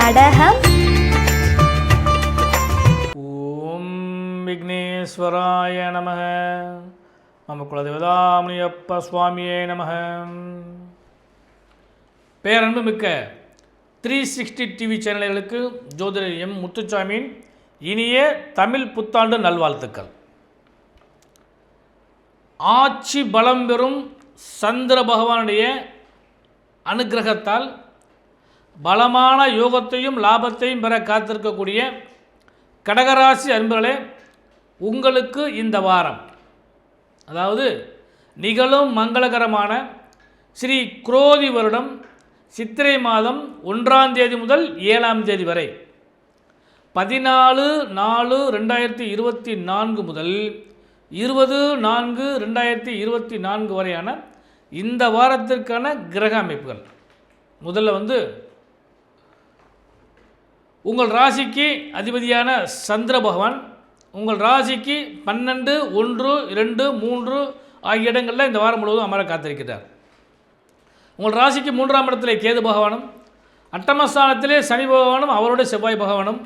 கடகம். ஓம் விக்னேஸ்வராய நமः. மம குலதேவதாமணியப்ப சுவாமியே நமः. பேரன்பு மிக்க 360 டிவி சேனல்களுக்கு ஜோதிடர் எம் முத்துசாமியின் இனிய தமிழ் புத்தாண்டு நல்வாழ்த்துக்கள். ஆட்சி பலம் பெறும் சந்திர பகவானுடைய அனுக்கிரகத்தால் பலமான யோகத்தையும் லாபத்தையும் பெற காத்திருக்கக்கூடிய கடகராசி அன்பர்களே, உங்களுக்கு இந்த வாரம், அதாவது நிகழும் மங்களகரமான ஸ்ரீ குரோதி வருடம் சித்திரை மாதம் 1ஆம் தேதி முதல் 7ஆம் தேதி வரை 14/4/2024 முதல் 20/4/2024 வரையான இந்த வாரத்திற்கான கிரக அமைப்புகள். முதல்ல உங்கள் ராசிக்கு அதிபதியான சந்திர பகவான் உங்கள் ராசிக்கு 12, 1, 2, 3 ஆகிய இடங்களில் இந்த வாரம் முழுவதும் அமர காத்திருக்கிறார். உங்கள் ராசிக்கு 3ஆம் இடத்திலே கேது பகவானும், அட்டமஸ்தானத்திலே சனி பகவானும் அவரோட செவ்வாய் பகவானும்,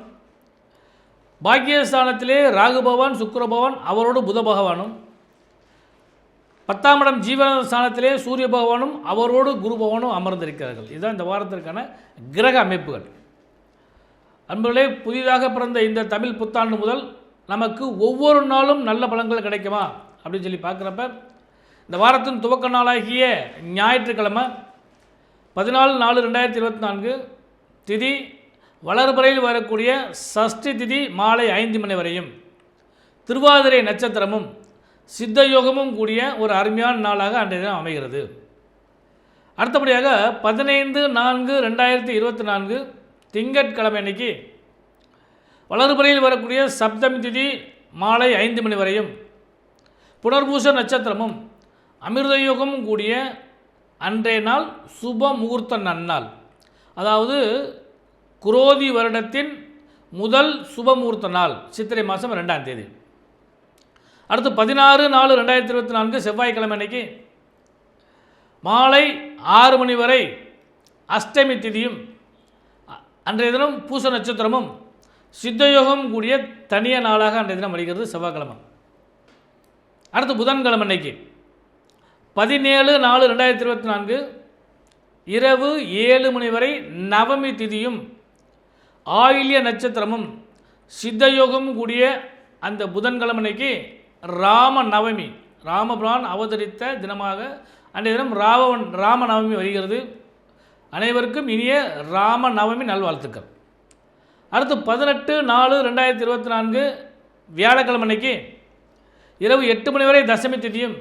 பாக்கியஸ்தானத்திலே ராகு பகவான் சுக்கிர பகவான் அவரோடு புத பகவானும், 10ஆம் இடம் ஜீவனஸ்தானத்திலே சூரிய பகவானும் அவரோடு குரு பகவானும் அமர்ந்திருக்கிறார்கள். இதுதான் இந்த வாரத்திற்கான கிரக அமைப்புகள். அன்பர்களே, புதிதாக பிறந்த இந்த தமிழ் புத்தாண்டு முதல் நமக்கு ஒவ்வொரு நாளும் நல்ல பலன்கள் கிடைக்குமா அப்படின்னு சொல்லி பார்க்குறப்ப, இந்த வாரத்தின் துவக்க நாளாகிய ஞாயிற்றுக்கிழமை 14/4/2024 திதி வளர்பிறையில் வரக்கூடிய சஷ்டி திதி மாலை 5 மணி வரையும், திருவாதிரை நட்சத்திரமும் சித்த யோகமும் கூடிய ஒரு அருமையான நாளாக அன்றைய தினம் அமைகிறது. அடுத்தபடியாக 15/4/2024 திங்கட்கிழமை அன்னைக்கு வளர்பிறையில் வரக்கூடிய சப்தமி திதி மாலை 5 மணி வரையும், புனர்பூச நட்சத்திரமும் அமிர்த யோகமும் கூடிய அன்றைய நாள் சுப முகூர்த்த நன்னாள். அதாவது குரோதி வருடத்தின் முதல் சுபமுகூர்த்த நாள் சித்திரை மாதம் 2ஆம் தேதி. அடுத்து 16/4/2024 செவ்வாய்க்கிழமை அன்னைக்கு மாலை 6 மணி வரை அஷ்டமி திதியும் அன்றைய தினம் பூச நட்சத்திரமும் சித்தயோகம் கூடிய தனிய நாளாக அன்றைய தினம் வருகிறது செவ்வாய்க்கிழமை. அடுத்து புதன்கிழமை அன்னைக்கு 17/4/2024 இரவு 7 மணி வரை நவமி திதியும் ஆயில்ய நட்சத்திரமும் சித்தயோகமும் கூடிய அந்த புதன்கிழமைக்கு ராம நவமி, ராமபிரான் அவதரித்த தினமாக அன்றைய தினம் ராம நவமி வருகிறது. அனைவருக்கும் இனிய ராம நவமி நல்வாழ்த்துக்கள். அடுத்து 18/4/2024 வியாழக்கிழமைக்கு இரவு 8 மணி வரை தசமி திதியும்,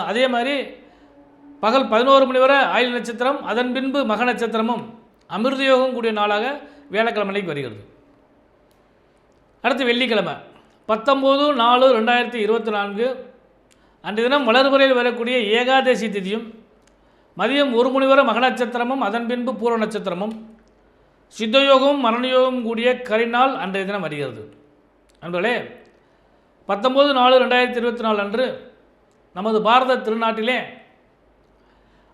அதே மாதிரி பகல் 11 மணி வரை ஆயில்ய நட்சத்திரம், அதன் பின்பு மக நட்சத்திரமும் அமிர்த யோகம் கூடிய நாளாக வியாழக்கிழமைக்கு வருகிறது. அடுத்து வெள்ளிக்கிழமை 19/4/2024 அன்றைய தினம் வளர்பிறையில் வரக்கூடிய ஏகாதசி திதியும், மதியம் 1 மணி வரை மக நட்சத்திரமும், அதன் பின்பு பூர்வ நட்சத்திரமும், சித்தயோகமும் மரணயோகமும் கூடிய கரிநாள் அன்றைய தினம் வருகிறது. நண்பர்களே, 19/4/2024 அன்று நமது பாரத திருநாட்டிலே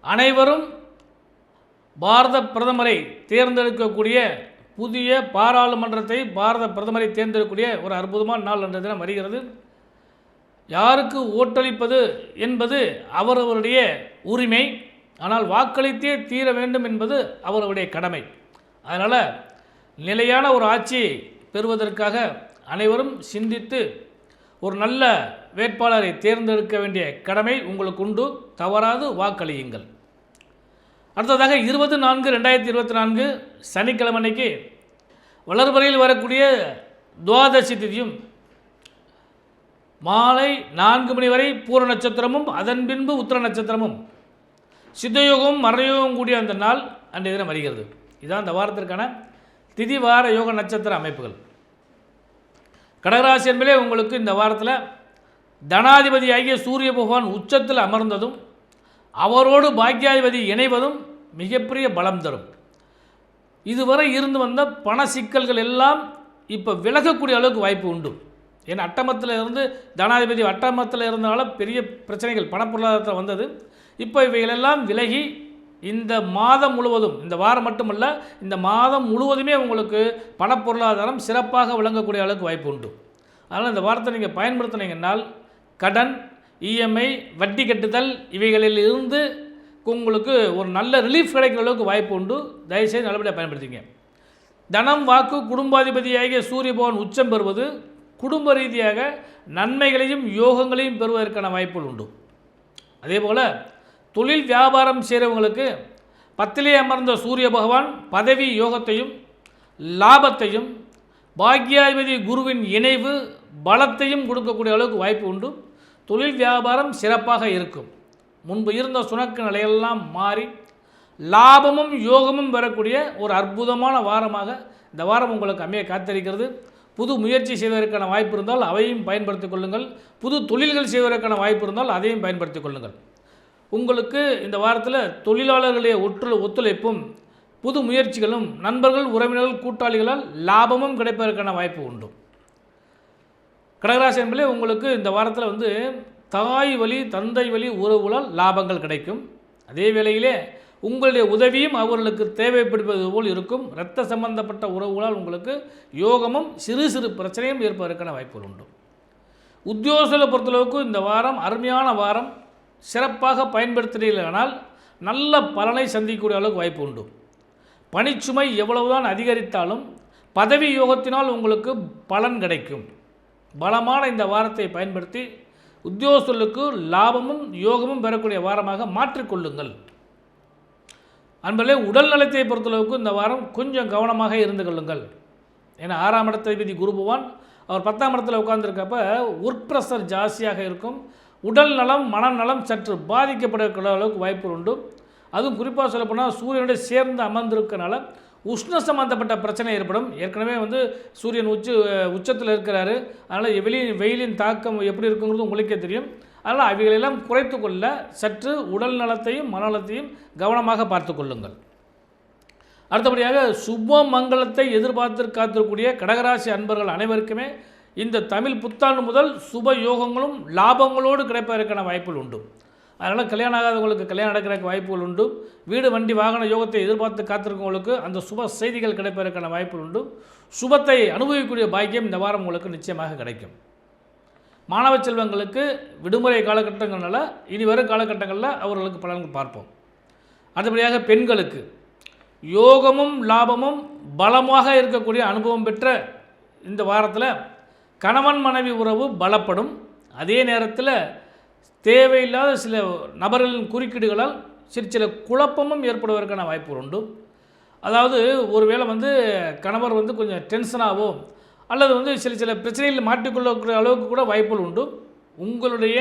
அனைவரும் பாரத பிரதமரை தேர்ந்தெடுக்கக்கூடிய புதிய பாராளுமன்றத்தை பாரத பிரதமரை தேர்ந்தெடுக்கக்கூடிய ஒரு அற்புதமான நாள் என்ற தினம் வருகிறது. யாருக்கு ஓட்டளிப்பது என்பது அவரவருடைய உரிமை, ஆனால் வாக்களித்தே தீர வேண்டும் என்பது அவர்களுடைய கடமை. அதனால் நிலையான ஒரு ஆட்சியை பெறுவதற்காக அனைவரும் சிந்தித்து ஒரு நல்ல வேட்பாளரை தேர்ந்தெடுக்க வேண்டிய கடமை உங்களுக்கு உண்டு. தவறாது வாக்களியுங்கள். அடுத்ததாக 20/4/2024 சனிக்கிழமை அன்னைக்கு வளர்பிறையில் வரக்கூடிய துவாதசி திதியும், மாலை 4 மணி வரை பூர்வ நட்சத்திரமும், அதன் பின்பு உத்திர நட்சத்திரமும், சித்தயோகமும் மரணயோகம் கூடிய அந்த நாள் அன்றைய தினம் வருகிறது. இதுதான் இந்த வாரத்திற்கான திதி வார யோக நட்சத்திர அமைப்புகள். கடகராசி என்பதே உங்களுக்கு இந்த வாரத்தில் தனாதிபதியாகிய சூரிய பகவான் உச்சத்தில் அமர்ந்ததும் அவரோடு பாக்கியாதிபதி இணைவதும் மிகப்பெரிய பலம் தரும். இதுவரை இருந்து வந்த பண சிக்கல்கள் எல்லாம் இப்போ விலகக்கூடிய அளவுக்கு வாய்ப்பு உண்டு. ஏன்னா அட்டமத்தில் இருந்து தனாதிபதி அட்டமத்தில் இருந்தனால பெரிய பிரச்சனைகள் பணப்பொருளாதாரத்தில் வந்தது. இப்போ இவைகளெல்லாம் விலகி இந்த மாதம் முழுவதும், இந்த வாரம் மட்டுமல்ல, இந்த மாதம் முழுவதுமே உங்களுக்கு பணப்பொருளாதாரம் சிறப்பாக விளங்கக்கூடிய அளவுக்கு வாய்ப்பு உண்டு. அதனால் இந்த வாரத்தை நீங்கள் பயன்படுத்தினீங்கன்னால் கடன், இஎம்ஐ, வட்டி கட்டுதல் இவைகளில் இருந்து உங்களுக்கு ஒரு நல்ல ரிலீஃப் கிடைக்கிற அளவுக்கு வாய்ப்பு உண்டு. தயவுசெய்து நல்லபடியாக பயன்படுத்திங்க. தனம், வாக்கு, குடும்பாதிபதியாகிய சூரிய பகவான் உச்சம் பெறுவது குடும்ப ரீதியாக நன்மைகளையும் யோகங்களையும் பெறுவதற்கான வாய்ப்புகள் உண்டு. அதே போல் தொழில் வியாபாரம் செய்கிறவங்களுக்கு 10லே அமர்ந்த சூரிய பகவான் பதவி யோகத்தையும் லாபத்தையும், பாக்யாதிபதி குருவின் இணைவு பலத்தையும் கொடுக்கக்கூடிய அளவுக்கு வாய்ப்பு உண்டு. தொழில் வியாபாரம் சிறப்பாக இருக்கும். முன்பு இருந்த சுணக்கு நிலையெல்லாம் மாறி லாபமும் யோகமும் பெறக்கூடிய ஒரு அற்புதமான வாரமாக இந்த வாரம் உங்களுக்கு அமைய காத்திருக்கிறது. புது முயற்சி செய்வதற்கான வாய்ப்பு இருந்தால் அவையும் பயன்படுத்திக் கொள்ளுங்கள். புது தொழில்கள் செய்வதற்கான வாய்ப்பு இருந்தால் அதையும் பயன்படுத்திக் கொள்ளுங்கள். உங்களுக்கு இந்த வாரத்தில் தொழிலாளர்களுடைய ஒத்துழைப்பும் புது முயற்சிகளும் நண்பர்கள், உறவினர்கள், கூட்டாளிகளால் லாபமும் கிடைப்பதற்கான வாய்ப்பு உண்டு. கடகராசி என்பதிலே உங்களுக்கு இந்த வாரத்தில் தாய் வழி, தந்தை வழி உறவுகளால் லாபங்கள் கிடைக்கும். அதே வேளையிலே உங்களுடைய உதவியும் அவர்களுக்கு தேவைப்படுவது போல் இருக்கும். இரத்த சம்பந்தப்பட்ட உறவுகளால் உங்களுக்கு யோகமும் சிறு சிறு பிரச்சனையும் ஏற்பதற்கான வாய்ப்புகள் உண்டு. உத்தியோகத்தை பொறுத்தளவுக்கு இந்த வாரம் அருமையான வாரம். சிறப்பாக பயன்படுத்தினால் நல்ல பலனை சந்திக்கக்கூடிய அளவுக்கு வாய்ப்பு உண்டு. பணிச்சுமை எவ்வளவுதான் அதிகரித்தாலும் பதவி யோகத்தினால் உங்களுக்கு பலன் கிடைக்கும். பலமான இந்த வாரத்தை பயன்படுத்தி உத்தியோகஸ்தர்களுக்கு லாபமும் யோகமும் பெறக்கூடிய வாரமாக மாற்றிக்கொள்ளுங்கள். அன்பர்களே, உடல் நலத்தை பொறுத்தளவுக்கு இந்த வாரம் கொஞ்சம் கவனமாக இருந்து கொள்ளுங்கள். ஏன்னா 6ஆம் இடத்ததிபதி குரு பகவான் அவர் 10ஆம் இடத்துல உட்கார்ந்துருக்கப்ப ஒர்க் ப்ரெஷர் ஜாஸ்தியாக இருக்கும். உடல் நலம், மனநலம் சற்று பாதிக்கப்படக்கூடிய அளவுக்கு வாய்ப்பு உண்டு. அதுவும் குறிப்பாக சொல்லப்போனால் சூரியனுடைய சேர்ந்து அமர்ந்திருக்கனால உஷ்ண சம்பந்தப்பட்ட பிரச்சனை ஏற்படும். ஏற்கனவே சூரியன் உச்சத்தில் இருக்கிறாரு. அதனால் வெயிலின் தாக்கம் எப்படி இருக்குங்கிறது உங்களுக்கே தெரியும். அதனால் அவைகளெல்லாம் குறைத்து கொள்ள சற்று உடல் நலத்தையும் மனநலத்தையும் கவனமாக பார்த்து கொள்ளுங்கள். அடுத்தபடியாக சுப மங்களத்தை எதிர்பார்த்து காத்திருக்கக்கூடிய கடகராசி அன்பர்கள் அனைவருக்குமே இந்த தமிழ் புத்தாண்டு முதல் சுப யோகங்களும் லாபங்களோடு கிடைப்பதற்கான வாய்ப்புகள் உண்டு. அதனால் கல்யாணம் ஆகாதவங்களுக்கு கல்யாணம் நடக்கிறதுக்கு வாய்ப்புகள் உண்டு. வீடு, வண்டி, வாகன யோகத்தை எதிர்பார்த்து காத்திருக்கவங்களுக்கு அந்த சுப செய்திகள் கிடைப்பதற்கான வாய்ப்புகள் உண்டு. சுபத்தை அனுபவிக்கக்கூடிய பாக்கியம் இந்த வாரம் உங்களுக்கு நிச்சயமாக கிடைக்கும். மாணவ செல்வங்களுக்கு விடுமுறை காலகட்டங்கள்னால இனி வரும் காலகட்டங்களில் அவர்களுக்கு பலன்கள் பார்ப்போம். அடுத்தபடியாக பெண்களுக்கு யோகமும் லாபமும் பலமாக இருக்கக்கூடிய அனுபவம் பெற்ற இந்த வாரத்தில் கணவன் மனைவி உறவு பலப்படும். அதே நேரத்தில் தேவையில்லாத சில நபர்களின் குறுக்கீடுகளால் சில குழப்பமும் ஏற்படுவதற்கான வாய்ப்புகள் உண்டு. அதாவது ஒருவேளை கணவர் கொஞ்சம் டென்ஷனாகவோ அல்லது சில பிரச்சனைகளில் மாட்டிக்கொள்ளக்கூடிய அளவுக்கு கூட வாய்ப்புகள் உண்டு. உங்களுடைய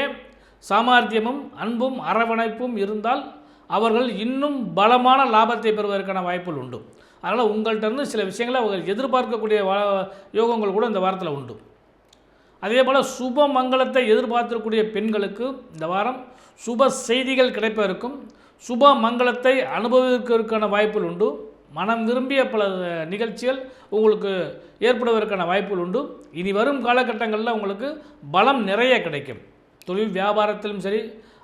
சாமர்த்தியமும் அன்பும் அரவணைப்பும் இருந்தால் அவர்கள் இன்னும் பலமான லாபத்தை பெறுவதற்கான வாய்ப்புகள் உண்டு. அதனால் உங்கள்கிட்ட சில விஷயங்களை அவர்கள் எதிர்பார்க்கக்கூடிய யோகங்கள் கூட இந்த வாரத்தில் உண்டு. அதே போல் சுப மங்களத்தை எதிர்பார்க்கக்கூடிய பெண்களுக்கு இந்த வாரம் சுப செய்திகள் கிடைப்பதற்கும் சுப மங்களத்தை அனுபவிப்பதற்கான வாய்ப்புகள் உண்டு. மனம் விரும்பிய பல நிகழ்ச்சிகள் உங்களுக்கு ஏற்படுவதற்கான வாய்ப்புகள் உண்டு. இனி வரும் காலகட்டங்களில் உங்களுக்கு பலம் நிறைய கிடைக்கும். தொழில் வியாபாரத்திலும் சரி,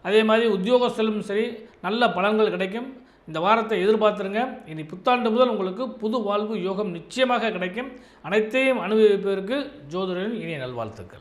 அதே மாதிரி உத்தியோகத்திலும் சரி நல்ல பலன்கள் கிடைக்கும். இந்த வாரத்தை எதிர்பார்த்துருங்க. இனி புத்தாண்டு முதல் உங்களுக்கு புது வாழ்வு யோகம் நிச்சயமாக கிடைக்கும். அனைத்தையும் அனுபவிப்பதற்கு ஜோதிடரின் இனிய நல்வாழ்த்துக்கள்.